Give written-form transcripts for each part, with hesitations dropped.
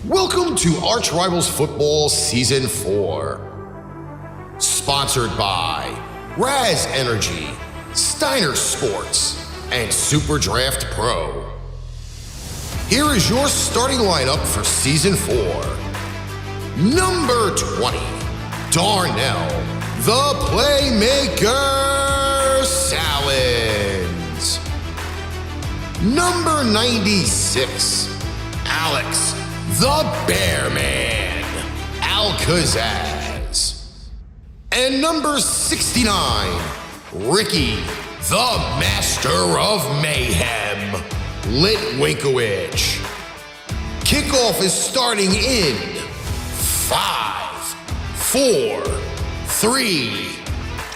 Welcome to ArchRivals Football Season 4. Sponsored by Raz Energy, Steiner Sports, and Super Draft Pro. Here is your starting lineup for Season 4. Number 20, Darnell, the Playmaker, Sallins. Number 96, Alex, the Bear Man, Al-Kazzaz. And number 69, Ricky, the Master of Mayhem, Litwinkowich. Kickoff is starting in 5, 4, 3,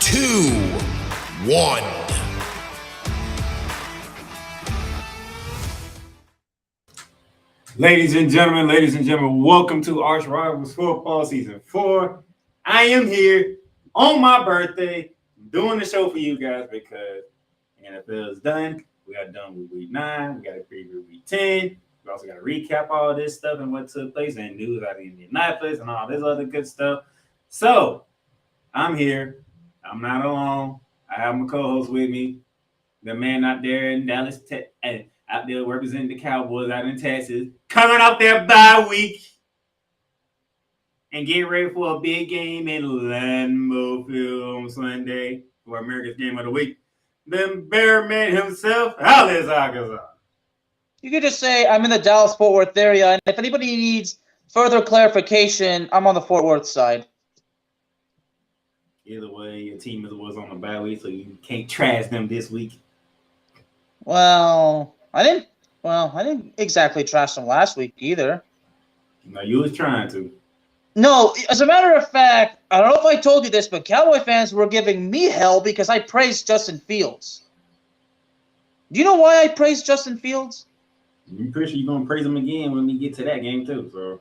2, 1. Ladies and gentlemen, welcome to ArchRivals Football Season 4. I am here on my birthday doing the show for you guys because NFL is done. We got done with Week 9. We got to preview Week 10. We also got to recap all this stuff and what took place and news out of Indianapolis and all this other good stuff. So, I'm here. I'm not alone. I have my co-host with me, the man out there in Dallas, out there representing the Cowboys out in Texas, coming off their bye week and getting ready for a big game in Lambeau Field on Sunday for America's Game of the Week. The Bear Man himself, Al-Kazzaz. You could just say I'm in the Dallas-Fort Worth area, and if anybody needs further clarification, I'm on the Fort Worth side. Either way, your team was on the bye week, so you can't trash them this week. Well, I didn't exactly trash them last week either. No, you was trying to. No, as a matter of fact, I don't know if I told you this, but Cowboy fans were giving me hell because I praised Justin Fields. Do you know why I praised Justin Fields? I'm pretty sure you're going to praise him again when we get to that game too. So,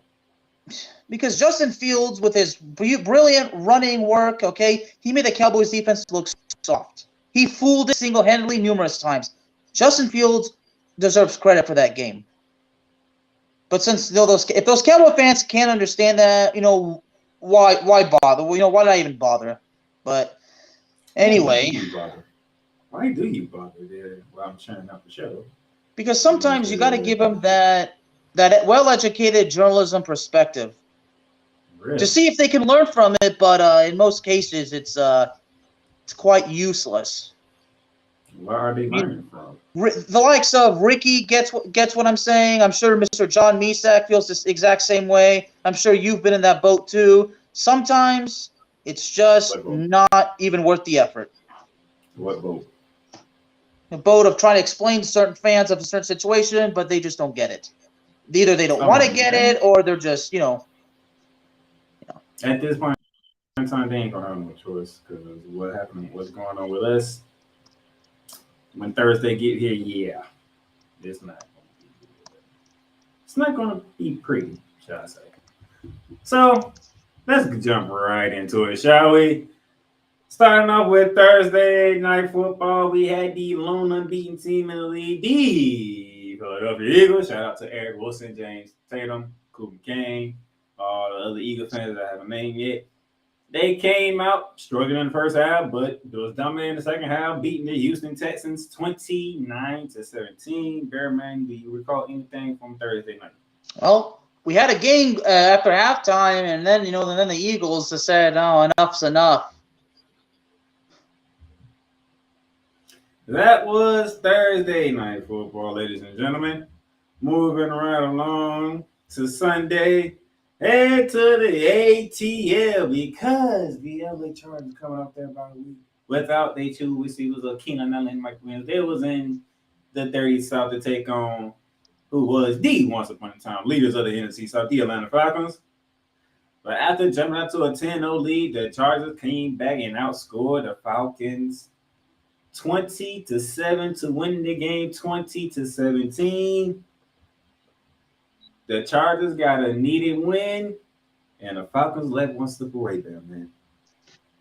because Justin Fields, with his brilliant running work, he made the Cowboys defense look soft. He fooled it single-handedly numerous times. Justin Fields deserves credit for that game. But since if those Cowboy fans can't understand that, why bother? Why not even bother? But anyway, why do you bother there while I'm sharing out the show? Because sometimes you got to give them that well-educated journalism perspective to see if they can learn from it. But in most cases, it's quite useless. Where are they learning from? The likes of Ricky gets what I'm saying. I'm sure Mr. John Misak feels this exact same way. I'm sure you've been in that boat too. Sometimes it's just not even worth the effort. What boat? The boat of trying to explain to certain fans of a certain situation, but they just don't get it. Either they don't want to get it, or they're just, At this point in time, they ain't gonna have no choice because what's going on with us. When Thursday get here, it's not going to be pretty, shall I say. So, let's jump right into it, shall we? Starting off with Thursday Night Football, we had the lone unbeaten team in the league, the Philadelphia Eagles. Shout out to Eric Wilson, James Tatum, Cooper Kane, all the other Eagle fans that I haven't named yet. They came out struggling in the first half, but it was dominant in the second half, beating the Houston Texans 29-17. Bearman, do you recall anything from Thursday night? Well, we had a game after halftime, and then then the Eagles just said, "Oh, enough's enough." That was Thursday Night Football, ladies and gentlemen. Moving right along to Sunday. Head to the ATL because the LA Chargers coming up there by a week without their two receivers of Keenan Allen and Mike Williams. They was in the 30 South to take on who was the once upon a time leaders of the NFC South, the Atlanta Falcons. But after jumping out to a 10-0 lead, the Chargers came back and outscored the Falcons 20-7 to win the game 20-17. The Chargers got a needed win, and the Falcons let one slip away there, man.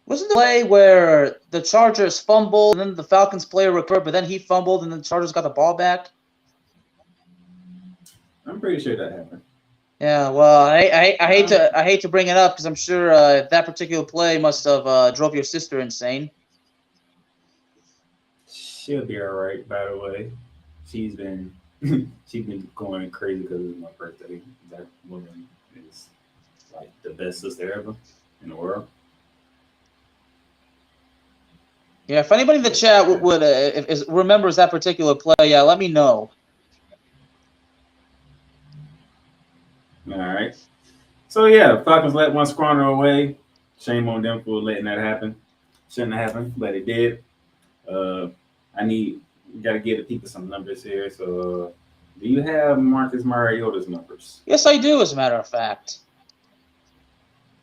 Wasn't the play where the Chargers fumbled and then the Falcons player recovered, but then he fumbled and the Chargers got the ball back? I'm pretty sure that happened. Yeah, well, I hate to bring it up because I'm sure that particular play must have drove your sister insane. She'll be all right. By the way, she's been she's been going crazy because it's my birthday. That woman is like the best sister ever in the world. Yeah, if anybody in the chat would remembers that particular play, yeah, let me know. All right. So yeah, Falcons let one squander away. Shame on them for letting that happen. Shouldn't have happened, but it did. Got to give the people some numbers here. So, do you have Marcus Mariota's numbers? Yes, I do, as a matter of fact.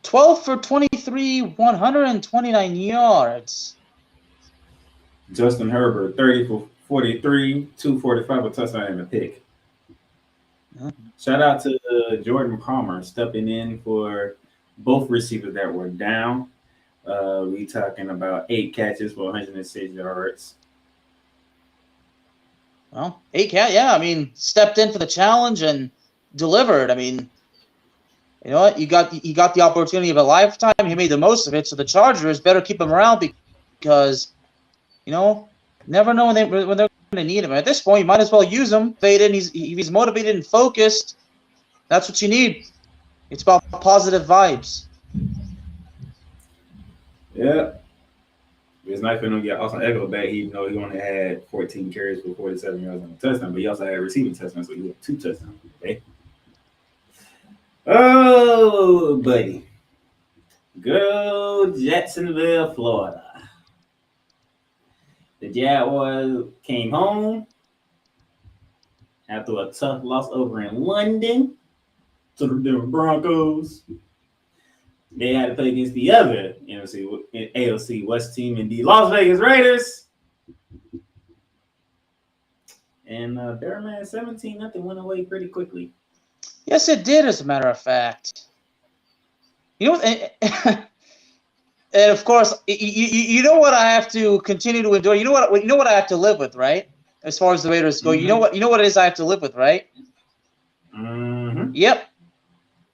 12 for 23, 129 yards. Justin Herbert, 30 for 43, 245, a touchdown and a pick. Shout out to Jordan Palmer stepping in for both receivers that were down. We talking about 8 catches for 106 yards. Well, 8 catches, yeah. I mean, stepped in for the challenge and delivered. I mean, you know what? He got the opportunity of a lifetime. He made the most of it. So the Chargers better keep him around because, you know, never know when they're going to need him. At this point, you might as well use him. If he's motivated and focused, that's what you need. It's about positive vibes. Yeah. It's nice for him to get Austin Eckler back, even though he only had 14 carries for 47 yards on a touchdown, but he also had receiving touchdowns, so he had 2 touchdowns. Okay. Oh, buddy. Go Jacksonville, Florida. The Jaguars came home after a tough loss over in London to the Denver Broncos. They had to play against the other AFC West team in the Las Vegas Raiders. And Bearman 17-0 went away pretty quickly. Yes, it did, as a matter of fact. You know, and of course, you know what I have to continue to endure. You know what I have to live with, right? As far as the Raiders go, you know what it is I have to live with, right? Mm-hmm. Yep.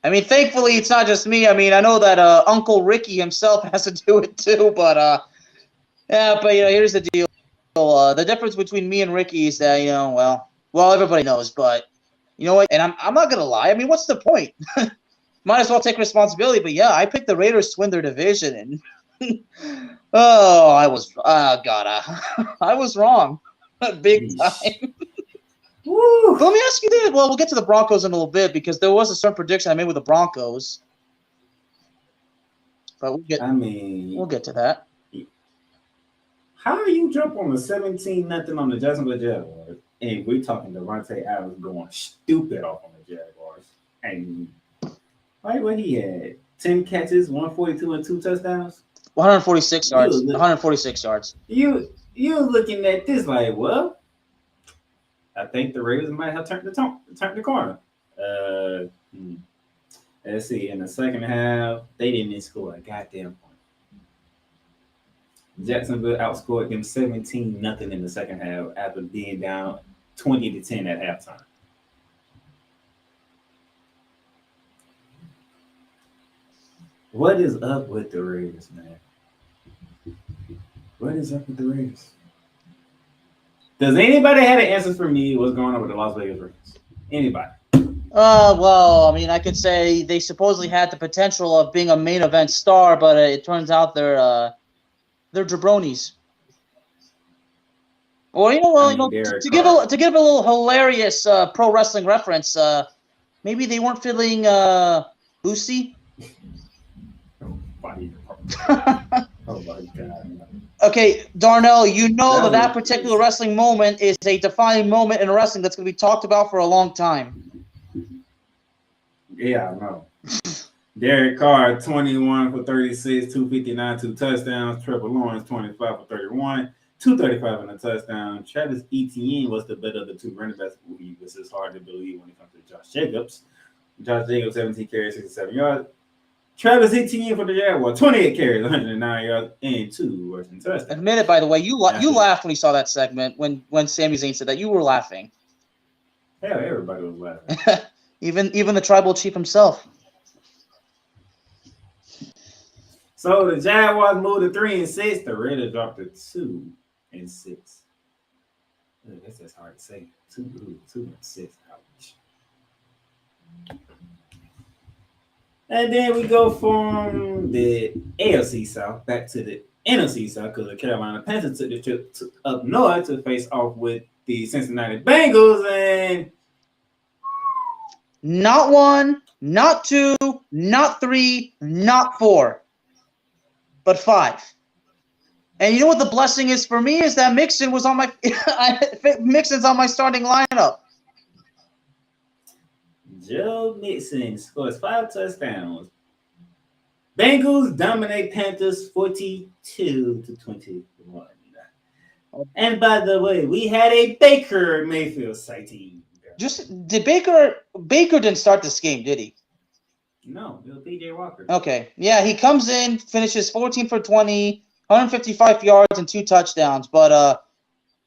I mean, thankfully, it's not just me. I mean, I know that Uncle Ricky himself has to do it too, but here's the deal. The difference between me and Ricky is that, well, everybody knows, but you know what? And I'm not gonna lie. I mean, what's the point? Might as well take responsibility. But yeah, I picked the Raiders to win their division, and I was wrong, big time. Woo. Let me ask you this. Well, we'll get to the Broncos in a little bit because there was a certain prediction I made with the Broncos. But we'll get to that. How do you jump on the 17-0 on the Jacksonville Jaguars? And we're talking Devontae Adams going stupid off on the Jaguars. And what he had? 10 catches, 142 and 2 touchdowns? 146 yards. 146 yards. You looking at this like, well, I think the Raiders might have turned the corner. Let's see. In the second half, they didn't score a goddamn point. Jacksonville outscored them 17-0 in the second half after being down 20-10 at halftime. What is up with the Raiders, man? What is up with the Raiders? Does anybody have an answer for me? What's going on with the Las Vegas Raiders? Anybody? Well, I mean, I could say they supposedly had the potential of being a main event star, but it turns out they're jabronis. Or to give a little hilarious pro wrestling reference, maybe they weren't feeling Lucy. Oh my God. Okay, Darnell, you know that particular wrestling moment is a defining moment in wrestling that's going to be talked about for a long time. Yeah, I know. Derek Carr, 21 for 36, 259, 2 touchdowns. Trevor Lawrence, 25 for 31, 235 and a touchdown. Travis Etienne was the better of the 2 running backs. This is hard to believe when it comes to Josh Jacobs. Josh Jacobs, 17 carries, 67 yards. Travis Etienne for the Jaguars, 28 carries, 109 yards, and 2 rushing touchdowns. Admit it, by the way, you laughed when you saw that segment when Sami Zayn said that. You were laughing. Hell, everybody was laughing. Even the tribal chief himself. So the Jaguars moved to 3-6. The Raiders dropped to 2-6. That's just hard to say. 2-6. Ouch. And then we go from the AFC South back to the NFC South because the Carolina Panthers took the trip up north to face off with the Cincinnati Bengals, and not 1, not 2, not 3, not 4, but 5. And you know what the blessing is for me is that Mixon was on my Mixon's on my starting lineup. Joe Mixon scores 5 touchdowns. Bengals dominate Panthers 42-21. And by the way, we had a Baker Mayfield sighting. Did Baker didn't start this game, did he? No, it was PJ Walker. Okay. Yeah, he comes in, finishes 14 for 20, 155 yards and 2 touchdowns. But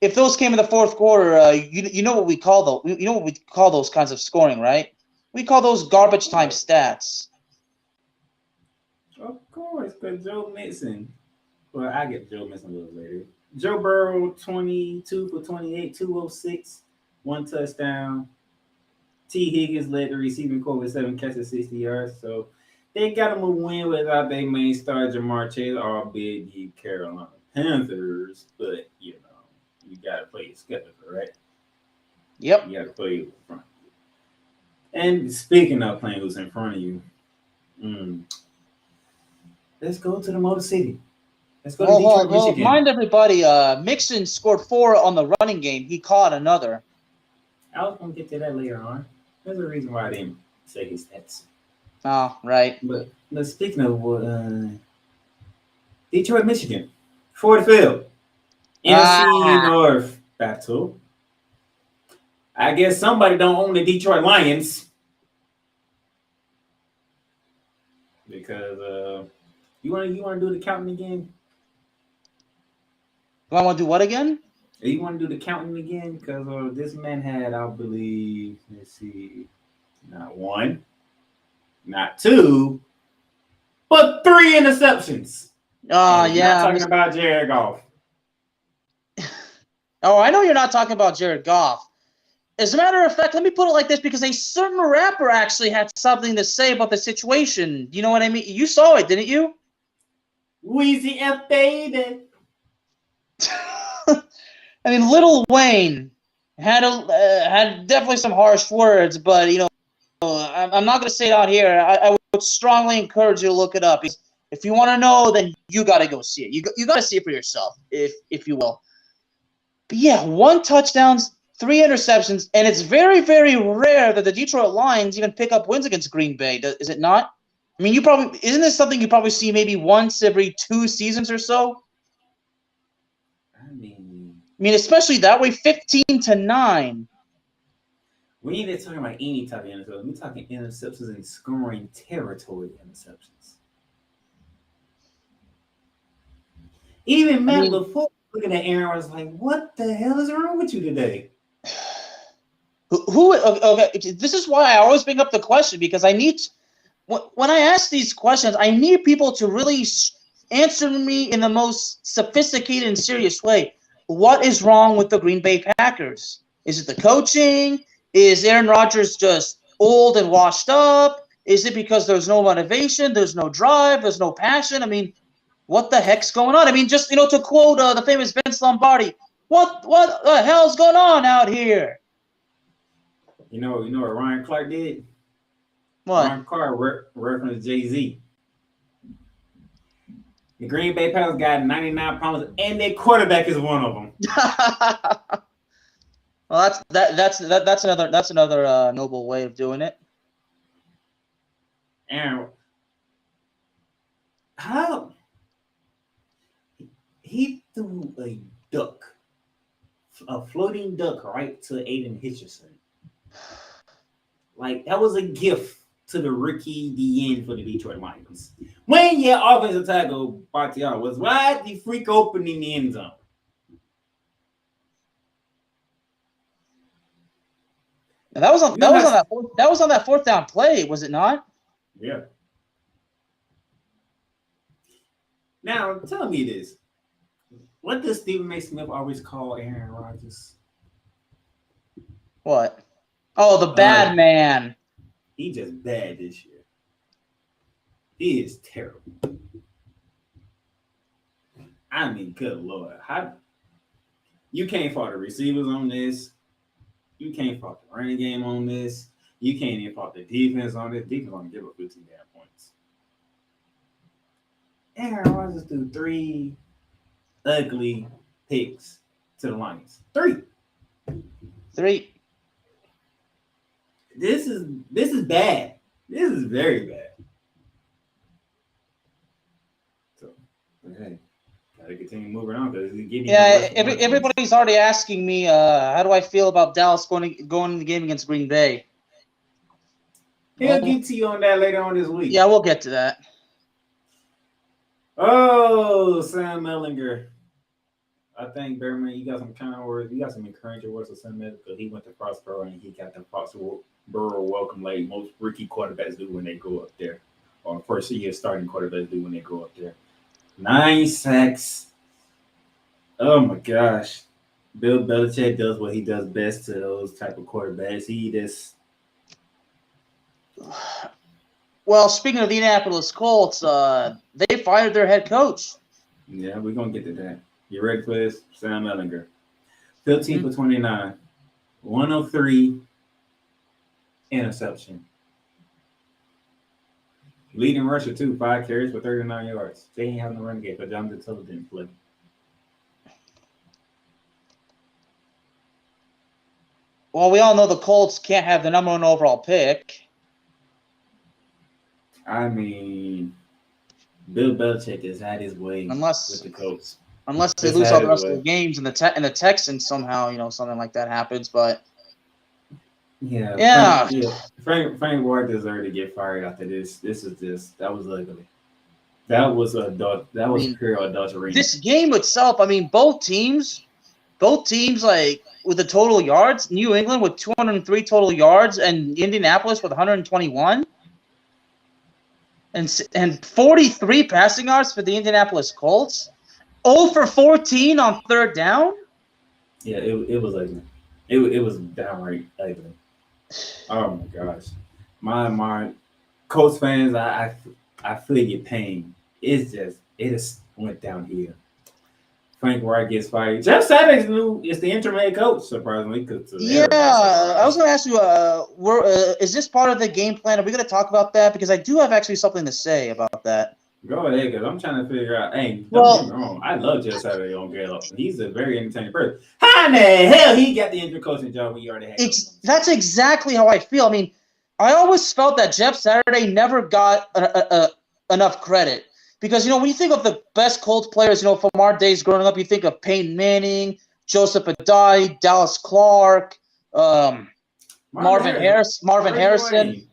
if those came in the fourth quarter, you know what we call those? You know what we call those kinds of scoring, right? We call those garbage time stats. Of course, because Joe Mixon. Well, I get Joe Mixon a little later. Joe Burrow, 22 for 28, 206, 1 touchdown. T. Higgins led the receiving corps with 7 catches, 60 yards. So they got him a win without their main star, Jamar Chase, albeit the Carolina Panthers. But, you got to play your schedule, right? Yep. You got to play in front of you. And speaking of playing who's in front of you, let's go to the Motor City. Let's go to Detroit, Michigan. Mind everybody, Mixon scored 4 on the running game. He caught another. I was going to get to that later on. There's a reason why I didn't say his stats. Oh, right. But speaking of Detroit, Michigan, Ford Field, NFC North battle. I guess somebody don't own the Detroit Lions because you want to do the counting again? Do I want to do what again? You want to do the counting again? Because this man had, I believe, let's see, not 1, not 2, but 3 interceptions. Yeah. I'm not talking about Jared Goff. Oh, I know you're not talking about Jared Goff. As a matter of fact, let me put it like this, because a certain rapper actually had something to say about the situation. You know what I mean? You saw it, didn't you? Weezy F, baby. I mean, Lil Wayne had definitely some harsh words, but I'm not going to say it out here. I would strongly encourage you to look it up. If you want to know, then you got to go see it. You got to see it for yourself, if you will. But yeah, 1 touchdown, 3 interceptions, and it's very, very rare that the Detroit Lions even pick up wins against Green Bay. Is it not? I mean, isn't this something you probably see maybe once every 2 seasons or so? I mean, especially that way, 15-9. We ain't talking about any type of interceptions. We're talking interceptions and scoring territory interceptions. Even Matt LaFleur looking at Aaron was like, "What the hell is wrong with you today?" Okay, this is why I always bring up the question, because when I ask these questions, I need people to really answer me in the most sophisticated and serious way. What is wrong with the Green Bay Packers? Is it the coaching? Is Aaron Rodgers just old and washed up? Is it because there's no motivation, there's no drive, there's no passion? I mean, what the heck's going on? I mean, just, to quote the famous Vince Lombardi, what the hell's going on out here? You know what Ryan Clark did? What? Ryan Clark referenced Jay-Z. The Green Bay Packers got 99 problems, and their quarterback is one of them. Well, that's another noble way of doing it. Aaron, how he threw a floating duck right to Aiden Hutchinson. Like, that was a gift to the rookie DN for the Detroit Lions. When your offensive tackle, Bakhtiari, was wide the freak open in the end zone. And that was on that fourth down play, was it not? Yeah. Now tell me this: what does Stephen A. Smith always call Aaron Rodgers? What? Oh, the bad man. He just bad this year. He is terrible. I mean, good Lord. You can't fault the receivers on this. You can't fault the running game on this. You can't even fault the defense on this. Defense only give up 15 damn points. Aaron Rodgers threw 3 ugly picks to the Lions. 3. This is bad. This is very bad. So, hey, gotta continue moving on because everybody's already asking me, how do I feel about Dallas going in the game against Green Bay? He'll get to you on that later on this week. Yeah, we'll get to that. Oh, Sam Mellinger. I think, Bearman, you got some kind words. You got some encouraging words for Sam Mellinger because he went to Foxborough and he got the Foxborough welcome like most rookie quarterbacks do when they go up there. Or first year starting quarterbacks do when they go up there. 9 sacks. Oh, my gosh. Bill Belichick does what he does best to those type of quarterbacks. He just... Well, speaking of the Indianapolis Colts, they fired their head coach. Yeah, we're going to get to that. You ready for this? Sam Mellinger. 15 for 29. 103 interception. Leading rusher, too. 5 carries for 39 yards. They ain't having a run game, but Jonathan Taylor didn't play. Well, we all know the Colts can't have the number 1 overall pick. I mean, Bill Belichick has had his way with the Colts. Unless they lose all the rest of the games and the Texans somehow, something like that happens. But Frank Ward deserved to get fired after this. That was ugly. That was pure adultery. This game itself, I mean, both teams, like with the total yards, New England with 203 total yards and Indianapolis with 121. And 43 passing yards for the Indianapolis Colts. 0 for 14 on third down. Yeah, it was ugly. It was downright ugly. Oh my gosh, my Colts fans, I feel your pain. It just went down here. Frank Wright gets fired. Jeff Saturday's new is the interim head coach, surprisingly. I was going to ask you, is this part of the game plan? Are we going to talk about that? Because I do have actually something to say about that. Go ahead, because I'm trying to figure out. Hey, don't get me wrong. I love Jeff Saturday on Gale. He's a very entertaining person. How in the hell he got the interim coaching job when you already had? That's exactly how I feel. I mean, I always felt that Jeff Saturday never got enough credit. Because, when you think of the best Colts players, from our days growing up, you think of Peyton Manning, Joseph Adai, Dallas Clark, Marvin Harrison.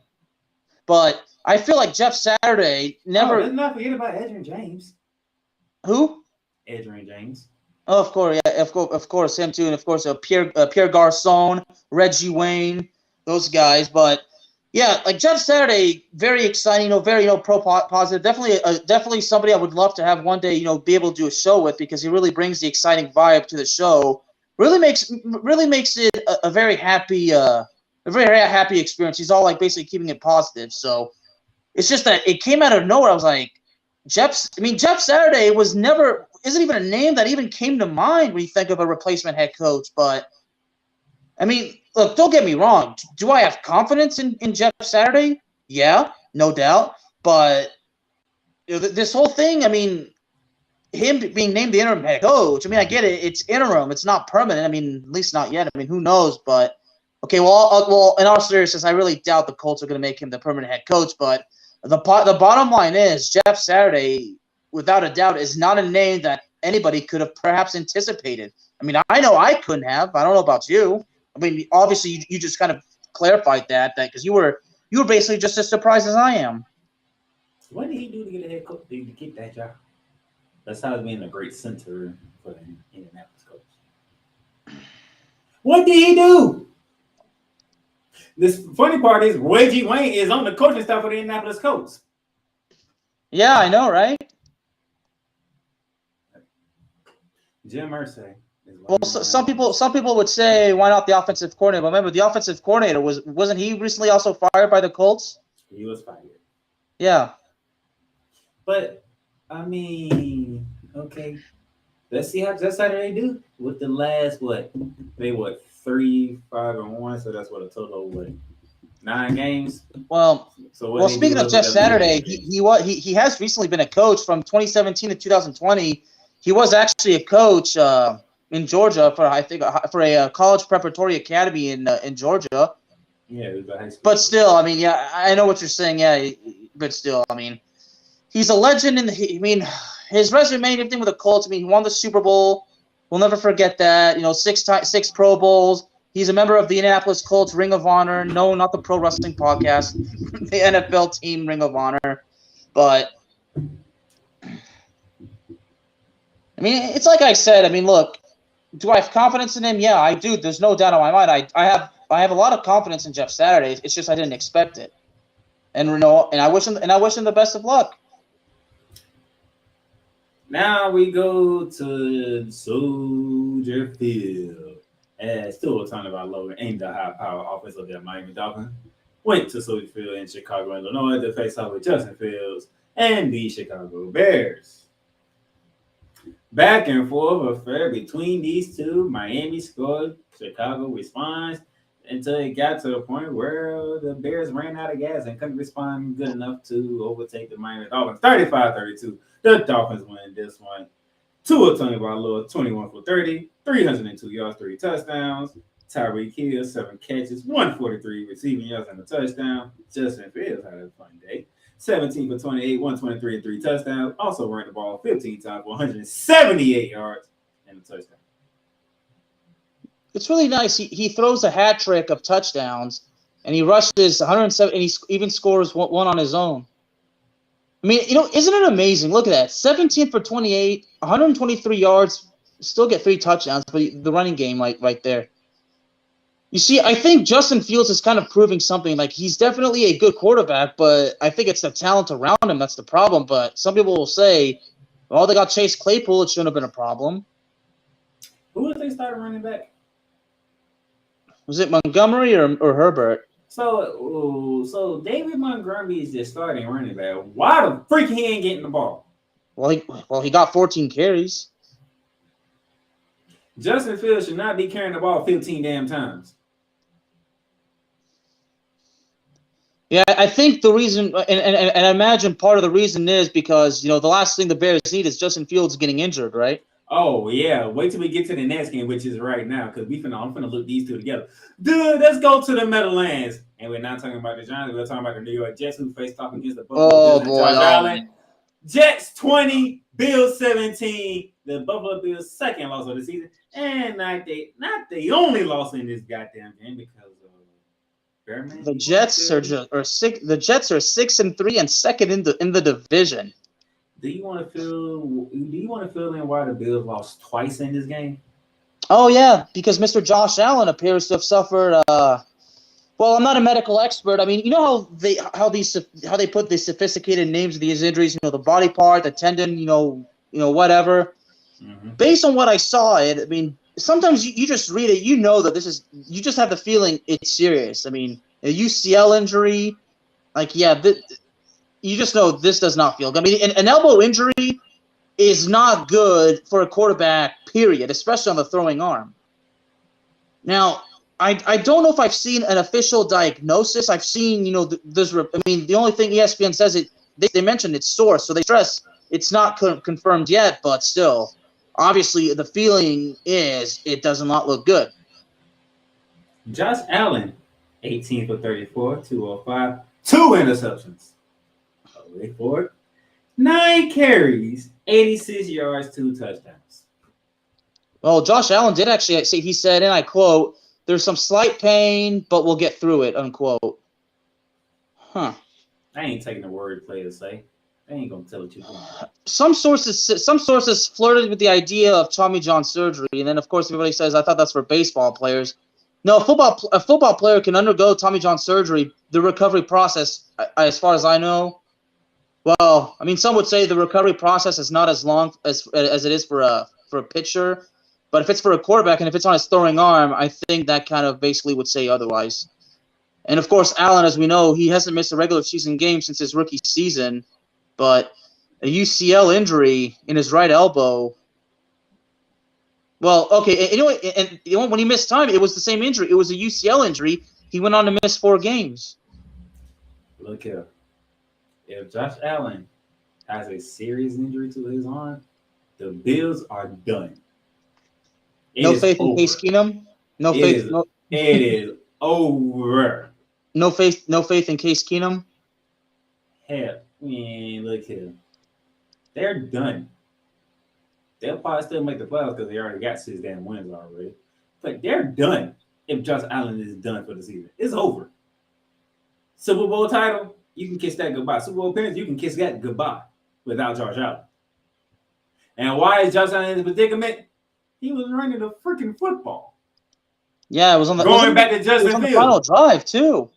But I feel like Jeff Saturday never. Let's not forget about Adrian James. Who? Adrian James. Oh, of course, yeah, of course, him too, and of course, Pierre Garcon, Reggie Wayne, those guys. But yeah, like Jeff Saturday, very exciting, very pro positive. Definitely somebody I would love to have one day, be able to do a show with because he really brings the exciting vibe to the show. Really makes it a very happy experience. He's all like basically keeping it positive. So it's just that it came out of nowhere. I was like, Jeff Saturday isn't even a name that even came to mind when you think of a replacement head coach. But I mean, look, don't get me wrong. Do I have confidence in Jeff Saturday? Yeah, no doubt. But this whole thing, I mean, him being named the interim head coach, I mean, I get it. It's interim. It's not permanent. I mean, at least not yet. I mean, who knows? But okay, well, in all seriousness, I really doubt the Colts are going to make him the permanent head coach. But the bottom line is Jeff Saturday, without a doubt, is not a name that anybody could have perhaps anticipated. I mean, I know I couldn't have. I don't know about you. I mean, obviously, you just kind of clarified that because you were basically just as surprised as I am. What did he do to get a head coach to get that job? Besides being a great center for the Indianapolis Colts. What did he do? This funny part is Roy G. Wayne is on the coaching staff for the Indianapolis Colts. Yeah, I know, right? Jim Irsay. Well, some people would say, why not the offensive coordinator? But remember, the offensive coordinator wasn't he recently also fired by the Colts? He was fired. Yeah. But I mean, okay. Let's see how Saturday do with the last they 3-5-1, so that's what a total of 9 games. Well, So speaking of Jeff Saturday, he has recently been a coach from 2017 to 2020. He was actually a coach in Georgia for a college preparatory academy in Georgia. Yeah, it was a high school. But still, I mean, yeah, I know what you're saying. Yeah, but still, I mean, he's a legend. His resume and everything with the Colts. I mean, he won the Super Bowl. We'll never forget that. 6 Pro Bowls. He's a member of the Indianapolis Colts Ring of Honor. No, not the Pro Wrestling Podcast. The NFL Team Ring of Honor. But I mean, it's like I said. I mean, look, do I have confidence in him? Yeah, I do. There's no doubt in my mind. I have a lot of confidence in Jeff Saturday. It's just I didn't expect it. And I wish him the best of luck. Now we go to Soldier Field. Still talking about Logan and the high-power offense of the Miami Dolphins. Went to Soldier Field in Chicago, Illinois to face off with Justin Fields and the Chicago Bears. Back and forth affair between these two. Miami scored. Chicago responds until it got to the point where the Bears ran out of gas and couldn't respond good enough to overtake the Miami Dolphins. 35-32. The Dolphins win this one. Tua Tagovailoa, 21 for 30, 302 yards, 3 touchdowns. Tyreek Hill, 7 catches, 143 receiving yards and a touchdown. Justin Fields had a fun day. 17 for 28, 123 and 3 touchdowns. Also ran the ball 15 times for 178 yards and a touchdown. It's really nice. He throws a hat trick of touchdowns, and he rushes 107, and he even scores one on his own. I mean, isn't it amazing? Look at that. 17 for 28, 123 yards, still get 3 touchdowns, but the running game, right there. You see, I think Justin Fields is kind of proving something. Like, he's definitely a good quarterback, but I think it's the talent around him that's the problem. But some people will say, well, they got Chase Claypool. It shouldn't have been a problem. Who did they start running back? Was it Montgomery or Herbert? So David Montgomery is the starting running back. Why the freak he ain't getting the ball? Well, he got 14 carries. Justin Fields should not be carrying the ball 15 damn times. Yeah, I think the reason, and I imagine part of the reason is because, the last thing the Bears need is Justin Fields getting injured, right? Oh, yeah. Wait till we get to the next game, which is right now, because I'm finna look these two together. Dude, let's go to the Meadowlands. And we're not talking about the Giants. We're talking about the New York Jets, who faced off against the Buffalo Bills. Josh Allen. Jets 20, Bills 17. The Buffalo Bills' second loss of the season. And not the only loss in this goddamn game because of the Jets are 6-3 and second in the division. Do you want to fill in why the Bills lost twice in this game? Oh yeah, because Mr. Josh Allen appears to have suffered. Well, I'm not a medical expert. I mean, how they put the sophisticated names of these injuries. The body part, the tendon. Whatever. Mm-hmm. Based on what I saw, I mean, sometimes you just read it. That this is. You just have the feeling it's serious. I mean, a UCL injury, you just know this does not feel good. I mean, an elbow injury is not good for a quarterback, period, especially on the throwing arm. Now, I don't know if I've seen an official diagnosis. I've seen, the only thing ESPN says they mentioned it's sore, so they stress it's not confirmed yet, but still, obviously the feeling is it does not look good. Josh Allen, 18 for 34, 205, 2 interceptions. Wait for it. 9 carries, 86 yards, 2 touchdowns. Well, Josh Allen did actually say, he said, and I quote, "There's some slight pain, but we'll get through it," unquote. Huh. I ain't taking the word players say. They ain't gonna tell it you. Some sources flirted with the idea of Tommy John surgery, and then of course everybody says, "I thought that's for baseball players." No, a football player can undergo Tommy John surgery. The recovery process, as far as I know, well, I mean, some would say the recovery process is not as long as it is for a pitcher, but if it's for a quarterback and if it's on his throwing arm, I think that kind of basically would say otherwise. And of course, Allen, as we know, he hasn't missed a regular season game since his rookie season, but a UCL injury in his right elbow. Well, okay, anyway, and when he missed time, it was the same injury. It was a UCL injury. He went on to miss 4 games. Look here. If Josh Allen has a serious injury to his arm, the Bills are done. No faith in Case Keenum? No faith. It is over. No faith in Case Keenum? Hell, man, look here. They're done. They'll probably still make the playoffs because they already got 6 damn wins already. But they're done if Josh Allen is done for the season. It's over. Super Bowl title, you can kiss that goodbye. Super Bowl appearance, you can kiss that goodbye without Josh Allen. And why is Josh Allen in the predicament? He was running the freaking football. Yeah, it was on the back to Justin Fields. Final drive too.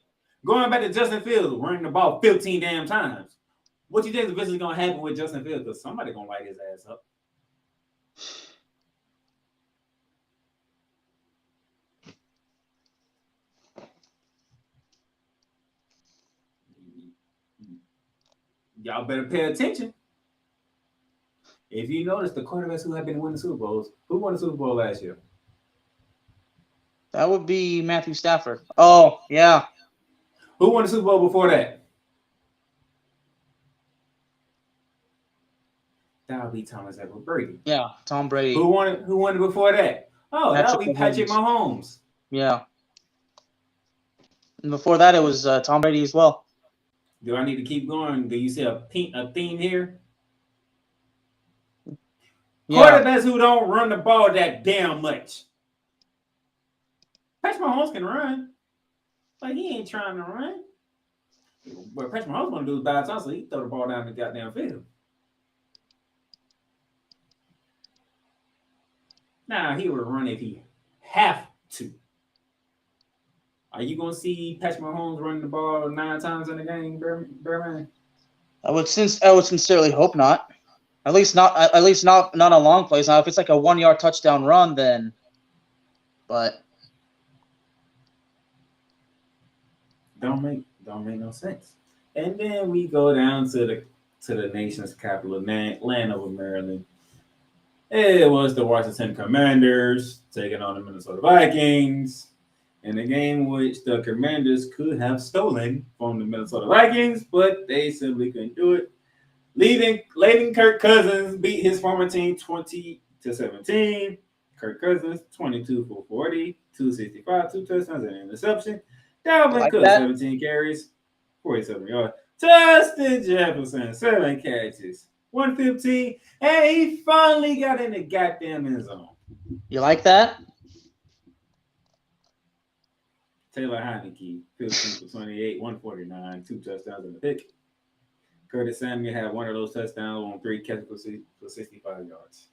Going back to Justin Fields, running the ball 15 damn times. What do you think eventually going to happen with Justin Fields? Because somebody going to light his ass up. Y'all better pay attention. If you notice, the quarterbacks who have been winning Super Bowls, who won the Super Bowl last year? That would be Matthew Stafford. Oh, yeah. Who won the Super Bowl before that? That would be Thomas Edward Brady. Yeah, Tom Brady. Who won it before that? Oh, that would be Patrick Mahomes. Yeah. And before that, it was Tom Brady as well. Do I need to keep going? Do you see a theme here? Yeah. Quarterbacks who don't run the ball that damn much. Patrick Mahomes can run, but he ain't trying to run. What Patrick Mahomes want to do is buy time, so he throw the ball down the goddamn field. Now, he would run if he have to. Are you going to see Patrick Mahomes running the ball 9 times in the game, Bearman? I would sincerely hope not. At least not on long plays. Now, if it's like a 1-yard touchdown run, then. But don't make no sense. And then we go down to the nation's capital, Landover, Maryland. It was the Washington Commanders taking on the Minnesota Vikings in a game which the Commanders could have stolen from the Minnesota Vikings, but they simply couldn't do it. Leaving Kirk Cousins beat his former team 20-17. Kirk Cousins 22 for 40, 265, 2 touchdowns and an interception. Dalvin Cook 17 carries, 47 yards. Justin Jefferson 7 catches, 115, and he finally got in the goddamn end zone. You like that? Taylor Heineke 15 for 28, 149, 2 touchdowns and a pick. Curtis Samuel had one of those touchdowns on 3 catches for 65 yards.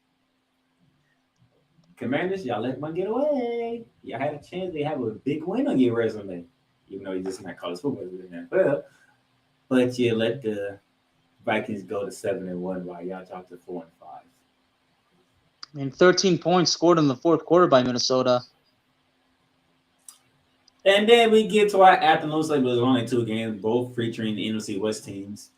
Commanders, y'all let one get away. Y'all had a chance to have a big win on your resume, even though you just not college football in the NFL. But you let the Vikings go to 7-1 while y'all dropped to 4-5. I mean, 13 points scored in the fourth quarter by Minnesota. And then we get to our afternoon slate, but there's only 2 games, both featuring the NFC West teams.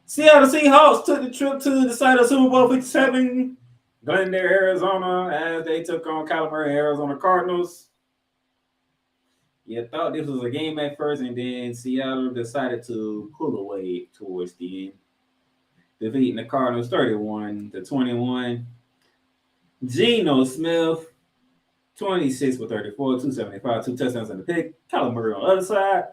Seattle Seahawks took the trip to the site of Super Bowl 57, Glendale, Arizona, as they took on Kyler Murray, Arizona Cardinals. You thought this was a game at first, and then Seattle decided to pull away towards the end, defeating the Cardinals 31-21. Geno Smith, 26 for 34, 275, 2 touchdowns and a pick. Kyler Murray on the other side,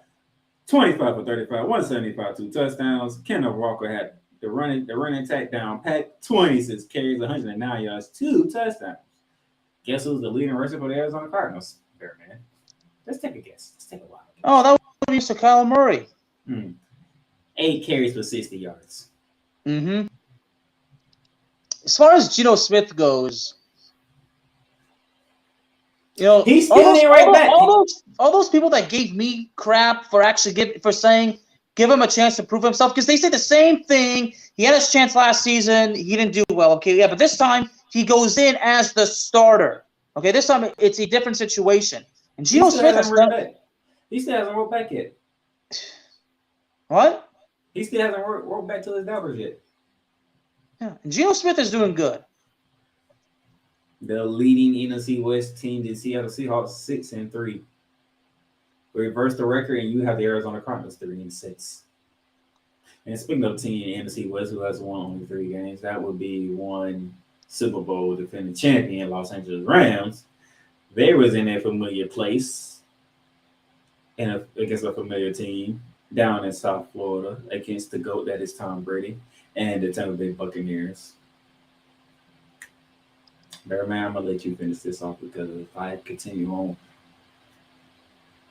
25 for 35, 175, 2 touchdowns. Kenneth Walker had the running attack down pat, 26 carries, 109 yards, 2 touchdowns. Guess who's the leading rusher for the Arizona Cardinals? There, man. Let's take a guess. Let's take a while. Oh, that was used to Kyler Murray. 8 carries for 60 yards. Mm-hmm. As far as Geno Smith goes, You know, He's still in right back. All those people that gave me crap for actually saying give him a chance to prove himself, because they say the same thing. He had his chance last season. He didn't do well. Okay, yeah, but this time he goes in as the starter. Okay, this time it's a different situation. And Geno Smith has done. He still hasn't rolled back yet. What? He still hasn't rolled back to his numbers yet. Yeah, and Geno Smith is doing good. The leading NFC West team, the Seattle Seahawks, 6-3. Reverse the record, and you have the Arizona Cardinals 3-6. And speaking of team in the NFC West who has won only 3 games, that would be one Super Bowl defending champion, Los Angeles Rams. They was in a familiar place and against a familiar team down in South Florida against the GOAT that is Tom Brady and the Tampa Bay Buccaneers. Man, I'm gonna let you finish this off because if I continue on,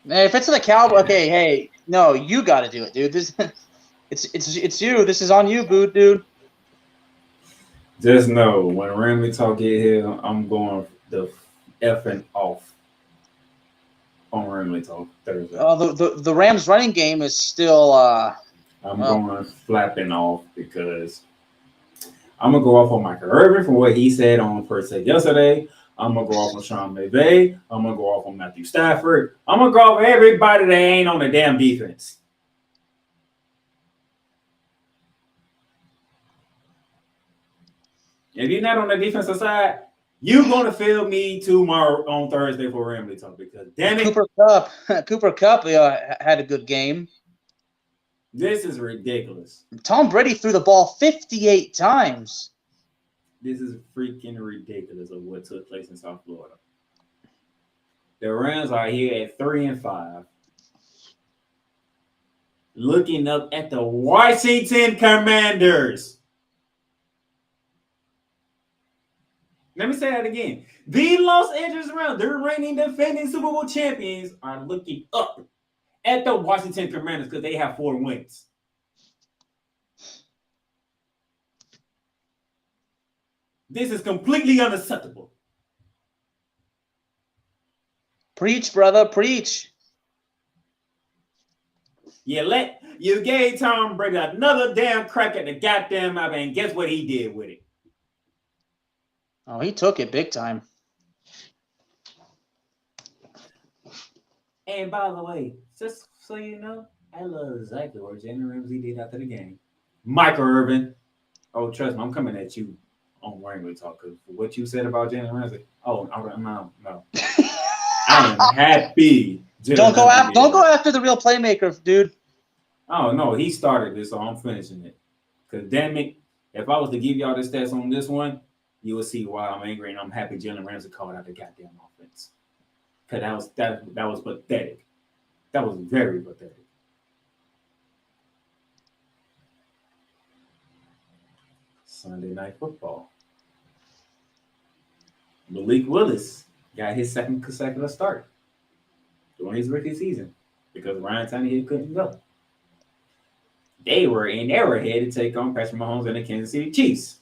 Man, if it's the Cowboys, okay, hey, no, you got to do it, dude. This, it's you. This is on you, dude. Just know when Ramley Talk get here, I'm going the effing off on Ramley Talk Thursday. The Rams running game is still. I'm going flapping off because I'm gonna go off on Michael Irvin from what he said on First Take yesterday. I'm gonna go off on Sean McVay. I'm gonna go off on Matthew Stafford. I'm gonna go off on everybody that ain't on the damn defense. If you're not on the defensive side, you're gonna feel me tomorrow on Thursday for Ramley Talk because damn it, Cooper Kupp had a good game. This is ridiculous. Tom Brady threw the ball 58 times. This is freaking ridiculous of what took place in South Florida. The Rams are here at 3-5. Looking up at the Washington Commanders. Let me say that again. The Los Angeles Rams, the reigning defending Super Bowl champions, are looking up at the Washington Commanders because they have 4 wins. This is completely unacceptable. Preach, brother, preach. You gave Tom Brady another damn crack at the goddamn mouth, and guess what he did with it? Oh, he took it big time. And by the way, just so you know, I love exactly what Jalen Ramsey did after the game. Michael Irvin. Oh, trust me, I'm coming at you on Wrangler Talk because what you said about Jalen Ramsey. Oh, no. I am happy. Don't go after the real playmaker, dude. Oh no, he started this, so I'm finishing it. Because damn it, if I was to give y'all the stats on this one, you will see why I'm angry and I'm happy Jalen Ramsey called out the goddamn offense. Because that was pathetic. That was very pathetic. Sunday Night Football. Malik Willis got his second consecutive start during his rookie season because Ryan Tannehill couldn't go. They were in Arrowhead to take on Patrick Mahomes and the Kansas City Chiefs.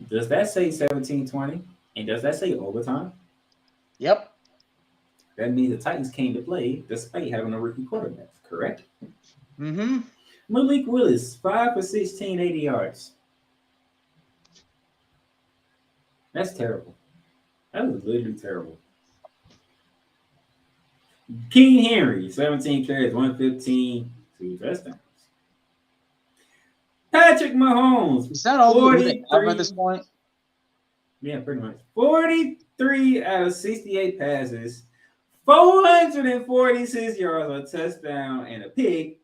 Does that say 17-20? And does that say overtime? Yep. That means the Titans came to play despite having a rookie quarterback, correct? Mm-hmm. Malik Willis, 5 for 16, 80 yards. That's terrible. That was literally terrible. King Henry, 17 carries, 115, 2 touchdowns. Patrick Mahomes. Is that all we have at this point? Yeah, pretty much. 43 out of 68 passes, 446 yards, a touchdown, and a pick.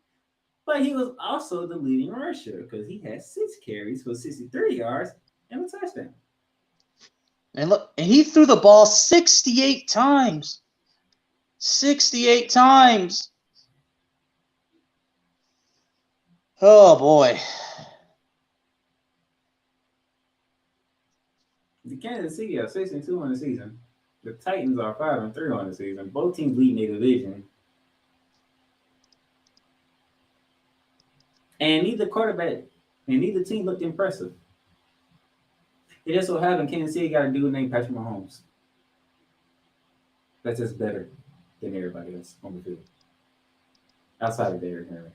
But he was also the leading rusher because he had 6 carries for 63 yards and a touchdown. And look, and he threw the ball 68 times. 68 times. Oh, boy. The Kansas City are 6-2 on the season. The Titans are 5-3 on the season. Both teams leading their division. And neither quarterback and neither team looked impressive. It just so happened Kansas City got a dude named Patrick Mahomes. That's just better than everybody else on the field. Outside of Derrick Henry.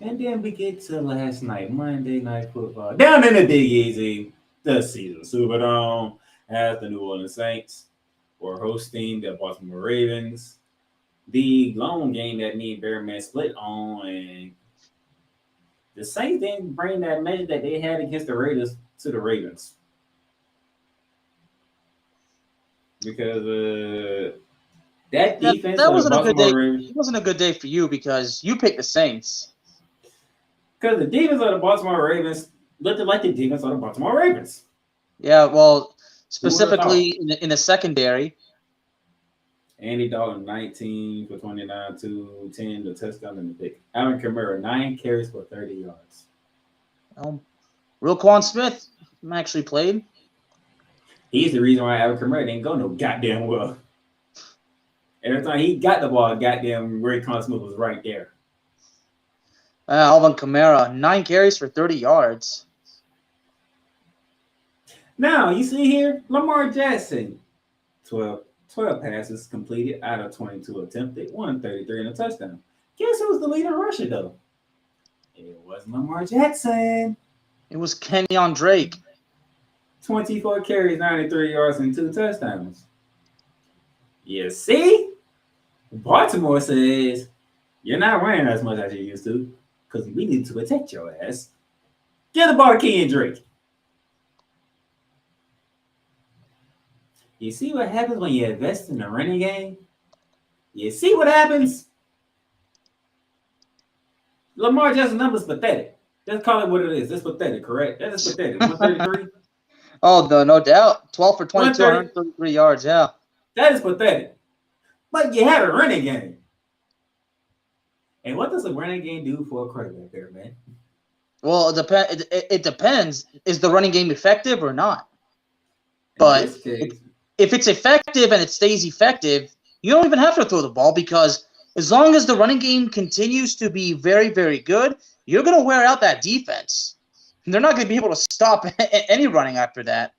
And then we get to last night, Monday Night Football. Down in the Big Easy, the season Superdome, as the New Orleans Saints were hosting the Baltimore Ravens. The lone game that me and Bearman split on, and the Saints didn't bring that match that they had against the Raiders to the Ravens. Because that defense that wasn't a good day. Ravens, it wasn't a good day for you because you picked the Saints. Because the defense of the Baltimore Ravens looked like the defense of the Baltimore Ravens. Yeah, well, specifically in the secondary. Andy Dalton, 19 for 29, 210, the touchdown and the pick. Alvin Kamara, 9 carries for 30 yards. Roquan Smith actually played. He's the reason why Alvin Kamara didn't go no goddamn well. Every time he got the ball, goddamn Roquan Smith was right there. Alvin Kamara, 9 carries for 30 yards. Now, you see here, Lamar Jackson, 12 passes completed out of 22 attempted, 133 and a touchdown. Guess who was the leader rusher, though? It wasn't Lamar Jackson. It was Kenyon Drake. 24 carries, 93 yards, and 2 touchdowns. You see? Baltimore says, you're not running as much as you used to because we need to protect your ass. Get the ball to Kenyon Drake. You see what happens when you invest in the running game? You see what happens? Lamar Jackson's numbers pathetic. Let's call it what it is. It's pathetic, correct? That is pathetic. 133? Oh, no doubt. 12 for 22, 133 yards, yeah. That is pathetic. But you had a running game. And what does a running game do for a quarterback there, man? Well, it depends. Is the running game effective or not? But if it's effective and it stays effective, you don't even have to throw the ball because as long as the running game continues to be very, very good, you're going to wear out that defense. And they're not going to be able to stop any running after that.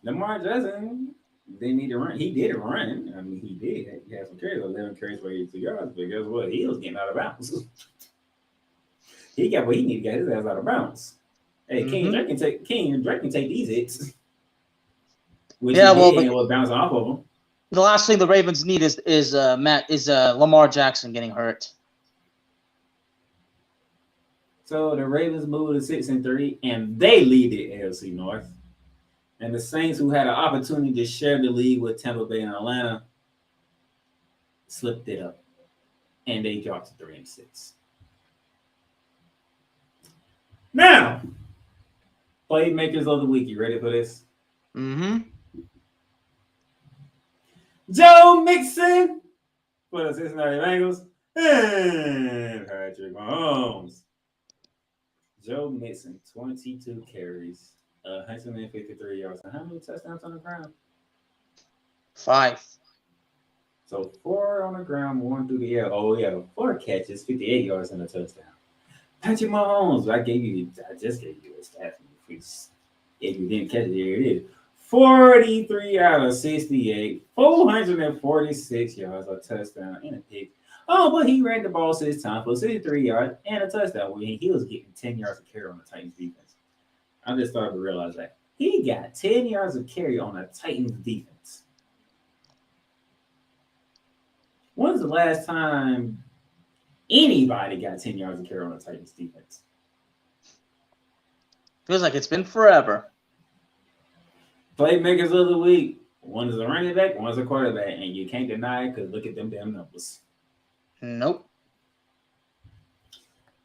Lamar Jackson didn't need to run. He did run. I mean, he did. He had some carries, 11 carries for 82 yards. But guess what? He was getting out of bounds. He got what he needed to get his ass out of bounds. Hey, Kenyon Drake can take these hits. Which was bouncing off of him. The last thing the Ravens need is Lamar Jackson getting hurt. So the Ravens moved to 6-3, and they lead the AFC North. And the Saints, who had an opportunity to share the lead with Tampa Bay and Atlanta, slipped it up, and they dropped to 3-6. Now, Playmakers of the week. You ready for this? Mm-hmm. Joe Mixon for the Cincinnati Bengals and Patrick Mahomes. Joe Mixon, 22 carries, 153 yards. And how many touchdowns on the ground? 5. So 4 on the ground, 1 through the air. Oh, yeah, 4 catches, 58 yards and a touchdown. Patrick Mahomes, I just gave you a stat. If you didn't catch it, here it is. 43 out of 68, 446 yards, a touchdown, and a pick. Oh, but he ran the ball 6 times for 63 yards and a touchdown. When he was getting 10 yards of carry on the Titans defense. I just started to realize that. He got 10 yards of carry on the Titans defense. When's the last time anybody got 10 yards of carry on the Titans defense? Feels like it's been forever. Playmakers of the week. One is a running back, one's a quarterback, and you can't deny it because look at them damn numbers. Nope.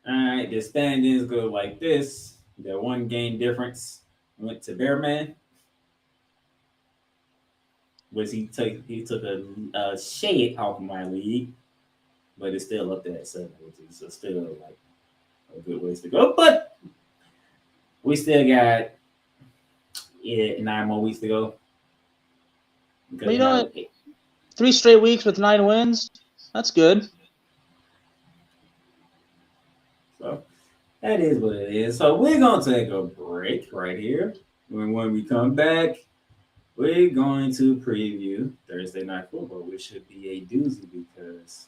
All right, the standings go like this. The 1 game difference went to Bearman, which he took a shade off my league, but it's still up there at 7, which is still like a good ways to go. But we still got 9 more weeks to go. Well, you know, 3 straight weeks with 9 wins. That's good. So that is what it is. So we're going to take a break right here. When we come back, we're going to preview Thursday Night Football, which should be a doozy because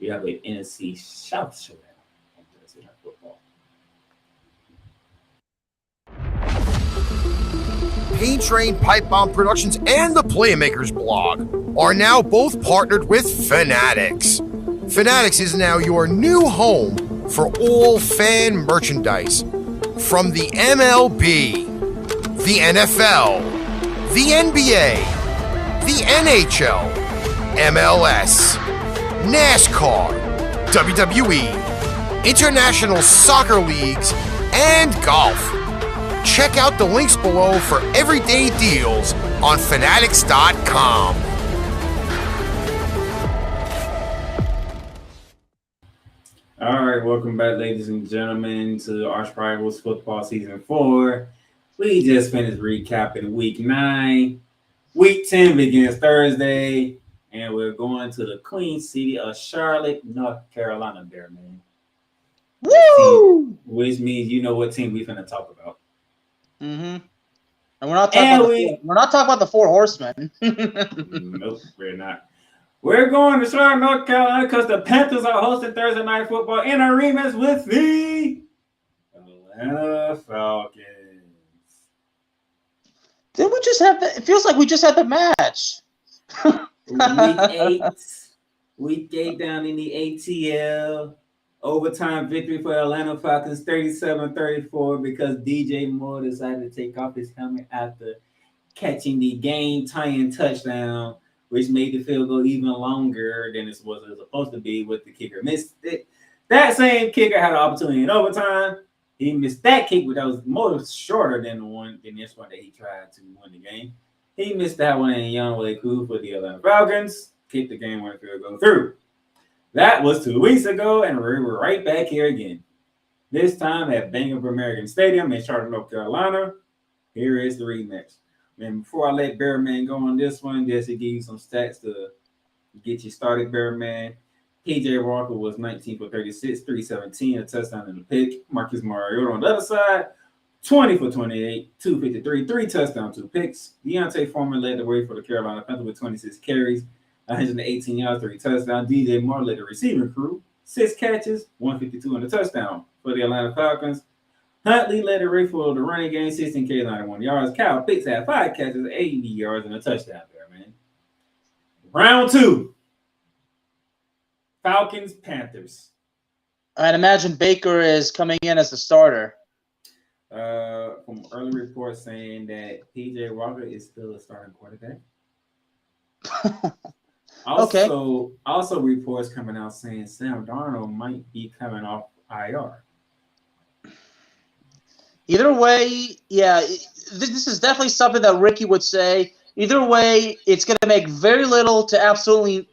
we have an NFC South showdown on Thursday Night Football. Paint Train Pipe Bomb Productions and the Playmakers blog are now both partnered with Fanatics. Fanatics is now your new home for all fan merchandise. From the MLB, the NFL, the NBA, the NHL, MLS, NASCAR, WWE, international soccer leagues, and golf. Check out the links below for everyday deals on fanatics.com. All right, welcome back, ladies and gentlemen, to ArchRivals Football Season 4. We just finished recapping Week 9. Week 10 begins Thursday, and we're going to the Queen City of Charlotte, North Carolina, there, man. Woo! Which means you know what team we're finna talk about. Mm-hmm. And we're not talking about the four horsemen. Nope, we're not. We're going to Charlotte, North Carolina, because the Panthers are hosting Thursday Night Football in a rematch with the Atlanta Falcons. Didn't we just have the? It feels like we just had the match. Week 8 down in the ATL. Overtime victory for Atlanta Falcons, 37-34, because DJ Moore decided to take off his helmet after catching the game-tying touchdown, which made the field goal even longer than it was supposed to be with the kicker. Missed it. That same kicker had an opportunity in overtime. He missed that kick, but that was more shorter than this one that he tried to win the game. He missed that one in Young Way Cool for the Atlanta Falcons. Kicked the game-winning field goal through. That was 2 weeks ago, and we're right back here again. This time at Bank of American Stadium in Charlotte, North Carolina. Here is the rematch. And before I let Bearman go on this one, just to give you some stats to get you started, Bearman. PJ Walker was 19 for 36, 317, a touchdown and a pick. Marcus Mariota on the other side, 20 for 28, 253, 3 touchdowns, 2 picks. Deontay Foreman led the way for the Carolina Panthers with 26 carries, 118 yards, 3 touchdowns. DJ Moore led the receiving crew, 6 catches, 152 and a touchdown for the Atlanta Falcons. Huntley led the way for the running game, 16 carries, 91 yards. Kyle Pitts had 5 catches, 80 yards, and a touchdown there, man. Round 2. Falcons, Panthers. I'd imagine Baker is coming in as the starter. From early reports saying that PJ Walker is still a starting quarterback. Also reports coming out saying Sam Darnell might be coming off IR. Either way, yeah, this is definitely something that Ricky would say. Either way, it's going to make very little to absolutely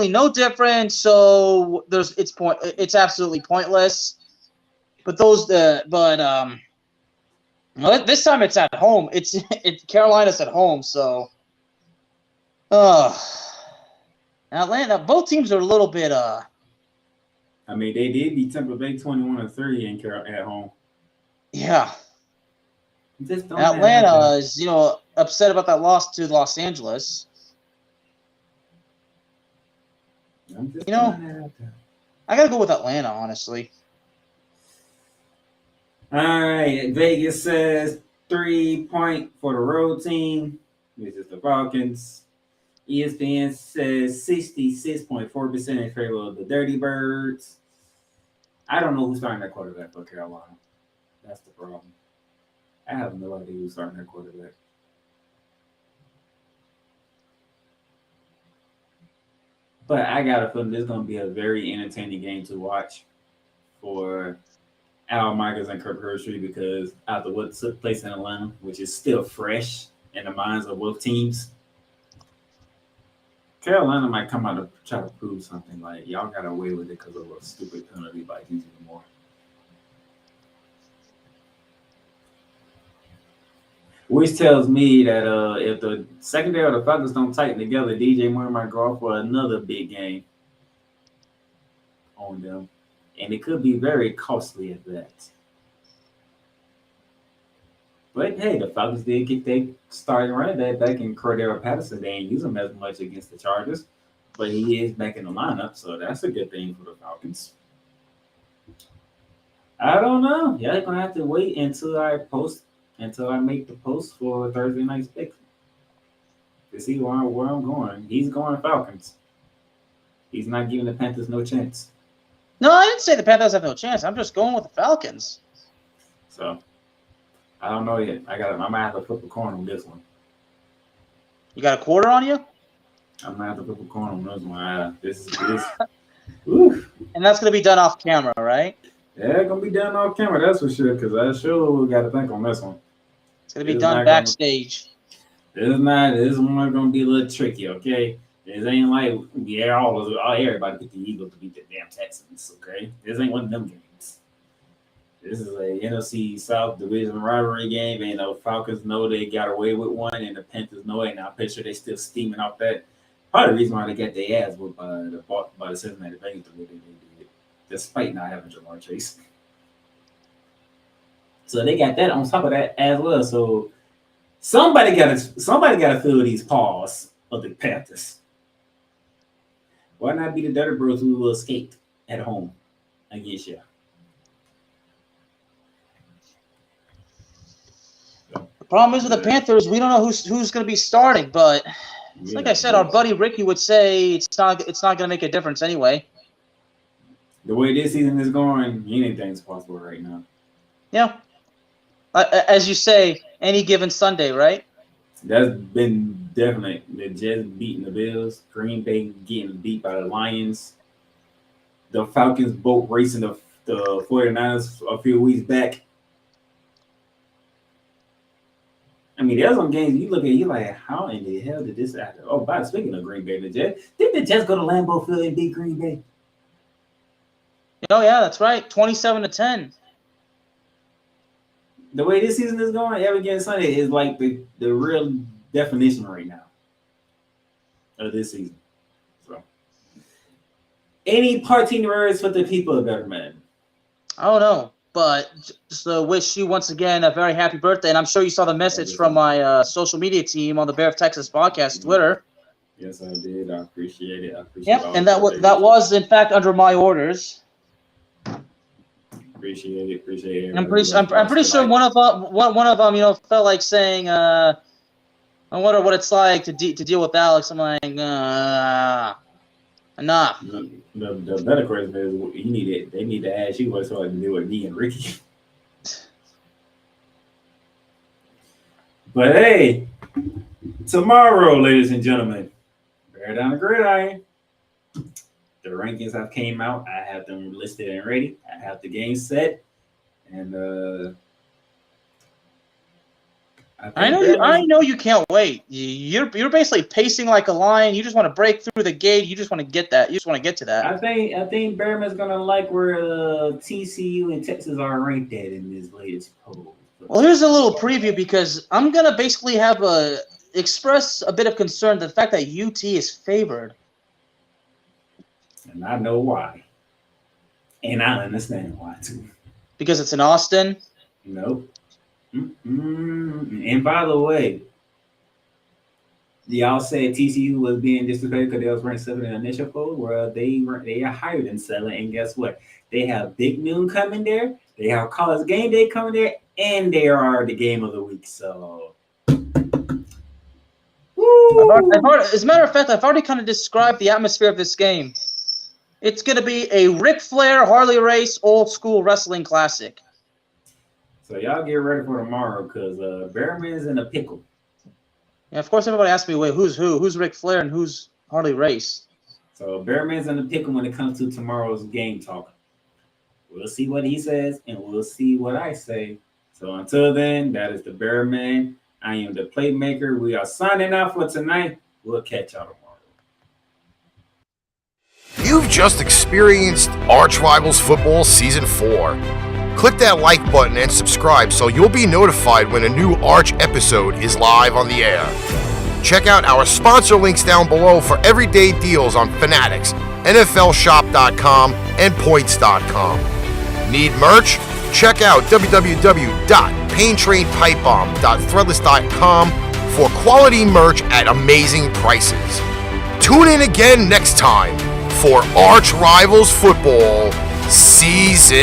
no difference. So it's absolutely pointless. But this time it's at home. It's Carolina's at home, so Atlanta. Both teams are a little bit. I mean, they did beat Tampa Bay 21-3 at home. Yeah. Atlanta is, upset about that loss to Los Angeles. I gotta go with Atlanta, honestly. All right, Vegas says 3-point for the road team, which is the Falcons. ESPN says 66.4% in favor of the Dirty Birds. I don't know who's starting that quarterback for Carolina. That's the problem. I have no idea who's starting that quarterback. But I got a feeling this is going to be a very entertaining game to watch for Al Michaels and Kirk Herbstreit, because after what took place in Atlanta, which is still fresh in the minds of both teams, Carolina might come out to try to prove something like, y'all got away with it because of a stupid penalty by DJ Moore. Which tells me that if the secondary of the Falcons don't tighten together, DJ Moore might go off for another big game on them. and it could be very costly at that. But hey, the Falcons did get their starting running back in Cordero Patterson. They ain't use him as much against the Chargers, but he is back in the lineup, so that's a good thing for the Falcons. I don't know. Y'all gonna have to wait until I make the post for Thursday night's pick to see where I'm going. He's going Falcons. He's not giving the Panthers no chance. No, I didn't say the Panthers have no chance. I'm just going with the Falcons. So I don't know yet. I might have to flip a coin on this one. You got a quarter on you? I might have to flip a coin on this one. This. Oof. And that's gonna be done off camera, right? Yeah, gonna be done off camera, that's for sure. Because I sure got to think on this one. It's gonna be done backstage. This one gonna be a little tricky, okay? This ain't like everybody pick the Eagles to beat the damn Texans, okay? This ain't one of them games. This is a NFC South Division rivalry game, and the Falcons know they got away with one, and the Panthers know it. And I'm pretty sure they still steaming off that. Part of the reason why they got their ass whooped by the Cincinnati Bengals the way they did, despite not having Jamar Chase. So they got that on top of that as well. So somebody got to fill these paws of the Panthers. Why not be the Dirty Bros who will escape at home against you? The problem is with the Panthers, we don't know who's going to be starting. But like I said, our buddy Ricky would say it's not going to make a difference anyway. The way this season is going, anything's possible right now. Yeah. As you say, any given Sunday, right? That's been definitely the Jets beating the Bills, Green Bay getting beat by the Lions, the Falcons boat racing the 49ers a few weeks back. I mean, there's some games you look at, you're like, how in the hell did this happen? Oh, by speaking of Green Bay, the Jets, didn't the Jets go to Lambeau Field and beat Green Bay? Oh yeah, that's right, 27-10. The way this season is going, every game Sunday is like the real definition right now of this season. So, any parting words for the people of Betterman? I don't know, but just wish you once again a very happy birthday. And I'm sure you saw the message from my social media team on the Bear of Texas podcast Twitter. Yes, I did. I appreciate it. Yep, and that was in fact under my orders. Appreciate it. I'm pretty sure one of them, felt like saying, I wonder what it's like to deal with Alex. I'm like, enough. The better question is, they need to ask you what's like to do with me and Ricky. But hey, tomorrow, ladies and gentlemen, bear down the gridiron. The rankings have came out. I have them listed and ready. I have the game set, and I know you can't wait. You're basically pacing like a lion. You just want to break through the gate. You just want to get that. You just want to get to that. I think Bearman's gonna like where TCU and Texas are ranked at in this latest poll. Well, here's a little preview because I'm gonna basically express a bit of concern the fact that UT is favored. And I know why. And I understand why, too. Because it's in Austin? Nope. And by the way, y'all said TCU was being disrespected because they was ranked 7 in the initial poll. Well, they are higher than 7. And guess what? They have Big Noon coming there. They have College Game Day coming there. And they are the game of the week. So... As a matter of fact, I've already kind of described the atmosphere of this game. It's going to be a Ric Flair Harley Race old school wrestling classic. So y'all get ready for tomorrow because Bearman's in a pickle. Yeah, of course, everybody asks me, wait, who's who? Who's Ric Flair and who's Harley Race? So Bearman's in a pickle when it comes to tomorrow's game talk. We'll see what he says and we'll see what I say. So until then, that is the Bearman. I am the Playmaker. We are signing out for tonight. We'll catch y'all tomorrow. You've just experienced ArchRivals Football Season 4. Click that like button and subscribe so you'll be notified when a new Arch episode is live on the air. Check out our sponsor links down below for everyday deals on Fanatics, NFLshop.com, and Points.com. Need merch? Check out www.paintrainpipebomb.threadless.com for quality merch at amazing prices. Tune in again next time for ArchRivals Football Season